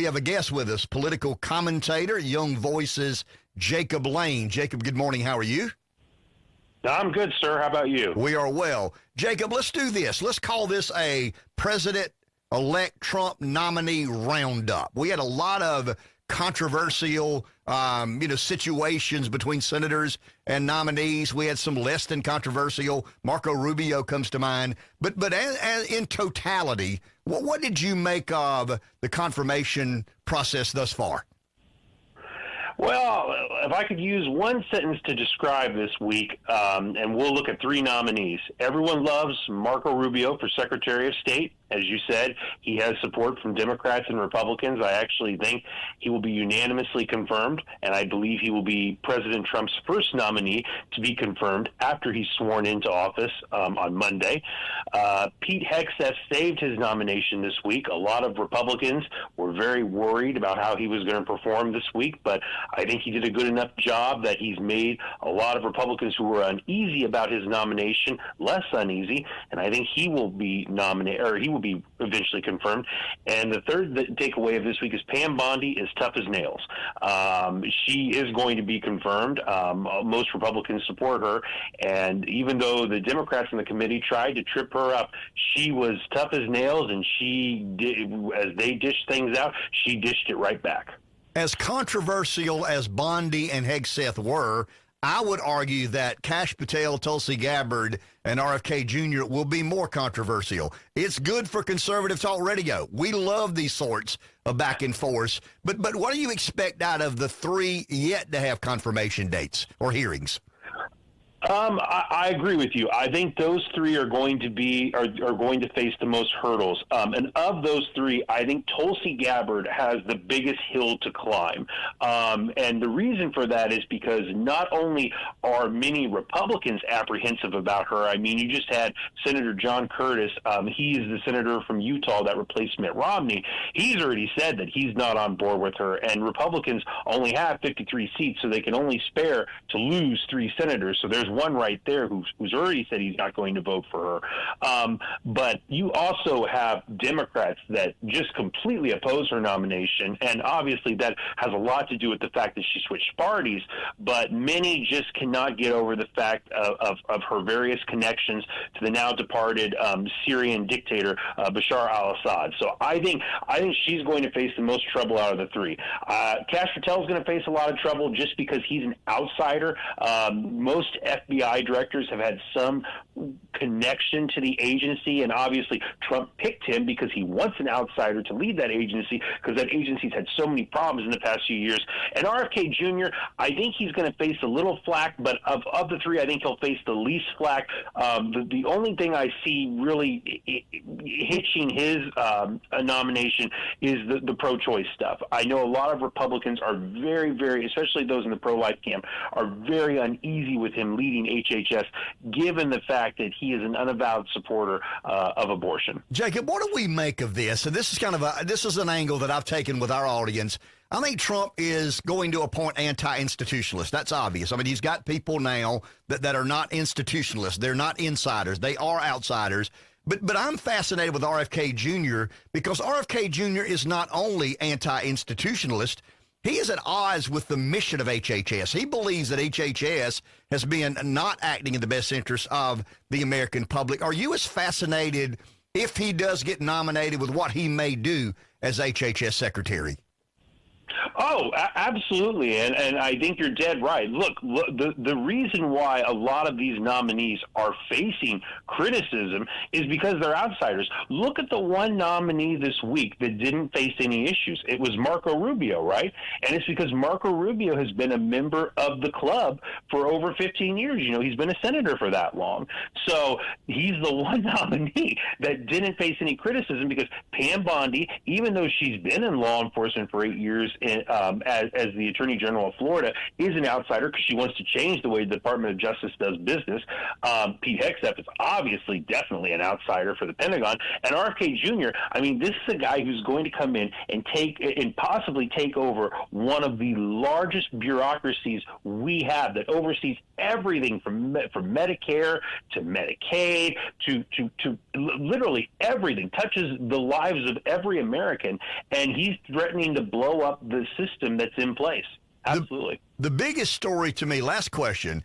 We have a guest with us, political commentator, Young Voices, Jacob Lane. Jacob, good morning. How are you? I'm good, sir. How about you? We are well. Jacob, let's do this. Let's call this a President-elect Trump nominee roundup. We had a lot of controversial, situations between senators and nominees. We had some less than controversial. Marco Rubio comes to mind. But in totality, what did you make of the confirmation process thus far? Well, if I could use one sentence to describe this week, and we'll look at three nominees. Everyone loves Marco Rubio for Secretary of State. As you said, he has support from Democrats and Republicans. I actually think he will be unanimously confirmed, and I believe he will be President Trump's first nominee to be confirmed after he's sworn into office on Monday. Pete Hegseth saved his nomination this week. A lot of Republicans were very worried about how he was going to perform this week, but I think he did a good enough job that he's made a lot of Republicans who were uneasy about his nomination less uneasy, and I think he will be nominated, or he will be eventually confirmed. And the third takeaway of this week is Pam Bondi is tough as nails. She is going to be confirmed. Most Republicans support her, and even though the Democrats in the committee tried to trip her up, she was tough as nails, and she did, as they dished things out, she dished it right back. As controversial as Bondi and Hegseth were, I would argue that Kash Patel, Tulsi Gabbard, and RFK Jr. will be more controversial. It's good for conservative talk radio. We love these sorts of back and forth. But what do you expect out of the three yet to have confirmation dates or hearings? I agree with you. I think those three are going to face the most hurdles. And of those three, I think Tulsi Gabbard has the biggest hill to climb. And the reason for that is because not only are many Republicans apprehensive about her. I mean, you just had Senator John Curtis. He is the senator from Utah that replaced Mitt Romney. He's already said that he's not on board with her. And Republicans only have 53 seats, so they can only spare to lose 3 senators. So there's one right there who's already said he's not going to vote for her. But you also have Democrats that just completely oppose her nomination, and obviously that has a lot to do with the fact that she switched parties, but many just cannot get over the fact of her various connections to the now departed Syrian dictator Bashar al-Assad. So I think she's going to face the most trouble out of the three. Kash Patel is going to face a lot of trouble just because he's an outsider. Most FBI directors have had some connection to the agency, and obviously Trump picked him because he wants an outsider to lead that agency, because that agency's had so many problems in the past few years. And RFK Jr., I think he's going to face a little flack, but of the three, I think he'll face the least flack. The only thing I see really hitching his nomination is the pro-choice stuff. I know a lot of Republicans are very, very, especially those in the pro-life camp, are very uneasy with him leading HHS, given the fact that he is an unavowed supporter of abortion. Jacob, what do we make of this? And this is an angle that I've taken with our audience. I think Trump is going to appoint anti-institutionalists. That's obvious. I mean, he's got people now that are not institutionalists. They're not insiders. They are outsiders. But I'm fascinated with RFK Jr. because RFK Jr. is not only anti-institutionalist, he is at odds with the mission of HHS. He believes that HHS has been not acting in the best interest of the American public. Are you as fascinated, if he does get nominated, with what he may do as HHS secretary? Oh, absolutely, and I think you're dead right. Look, the reason why a lot of these nominees are facing criticism is because they're outsiders. Look at the one nominee this week that didn't face any issues. It was Marco Rubio, right? And it's because Marco Rubio has been a member of the club for over 15 years. You know, he's been a senator for that long. So he's the one nominee that didn't face any criticism, because Pam Bondi, even though she's been in law enforcement for 8 years as the Attorney General of Florida, is an outsider because she wants to change the way the Department of Justice does business. Pete Hegseth is obviously definitely an outsider for the Pentagon. And RFK Jr., I mean, this is a guy who's going to come in and possibly take over one of the largest bureaucracies we have that oversees everything from Medicare to Medicaid to literally everything, touches the lives of every American, and he's threatening to blow up the system that's in place. Absolutely. The biggest story to me, last question,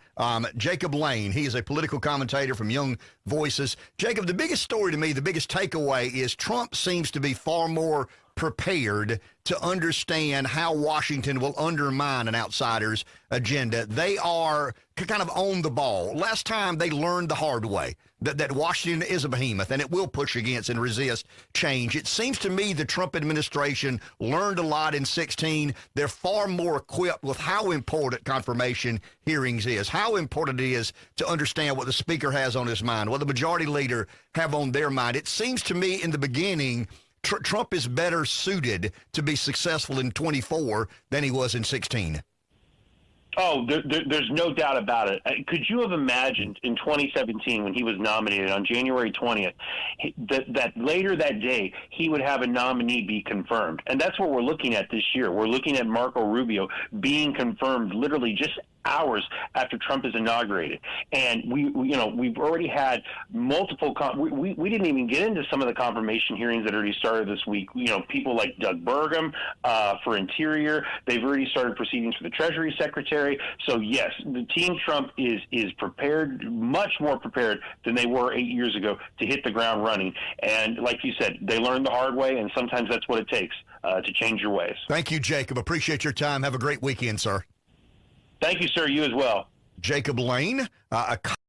Jacob Lane, he is a political commentator from Young Voices. Jacob, the biggest story to me, the biggest takeaway is Trump seems to be far more prepared to understand how Washington will undermine an outsider's agenda. They are kind of on the ball. Last time they learned the hard way that Washington is a behemoth and it will push against and resist change. It seems to me the Trump administration learned a lot in 16. They're far more equipped with how important confirmation hearings is, how important it is to understand what the speaker has on his mind, what the majority leader have on their mind. It seems to me in the beginning Trump is better suited to be successful in 24 than he was in 16. Oh, there's no doubt about it. Could you have imagined in 2017 when he was nominated on January 20th that later that day he would have a nominee be confirmed? And that's what we're looking at this year. We're looking at Marco Rubio being confirmed literally just hours after Trump is inaugurated. And we've already had multiple we didn't even get into some of the confirmation hearings that already started this week. People like Doug Burgum for Interior, they've already started proceedings for the Treasury Secretary. So yes, the team Trump is prepared, much more prepared than they were 8 years ago to hit the ground running. And like you said, they learned the hard way, and sometimes that's what it takes to change your ways. Thank you, Jacob. Appreciate your time. Have a great weekend, sir. Thank you, sir. You as well. Jacob Lane, a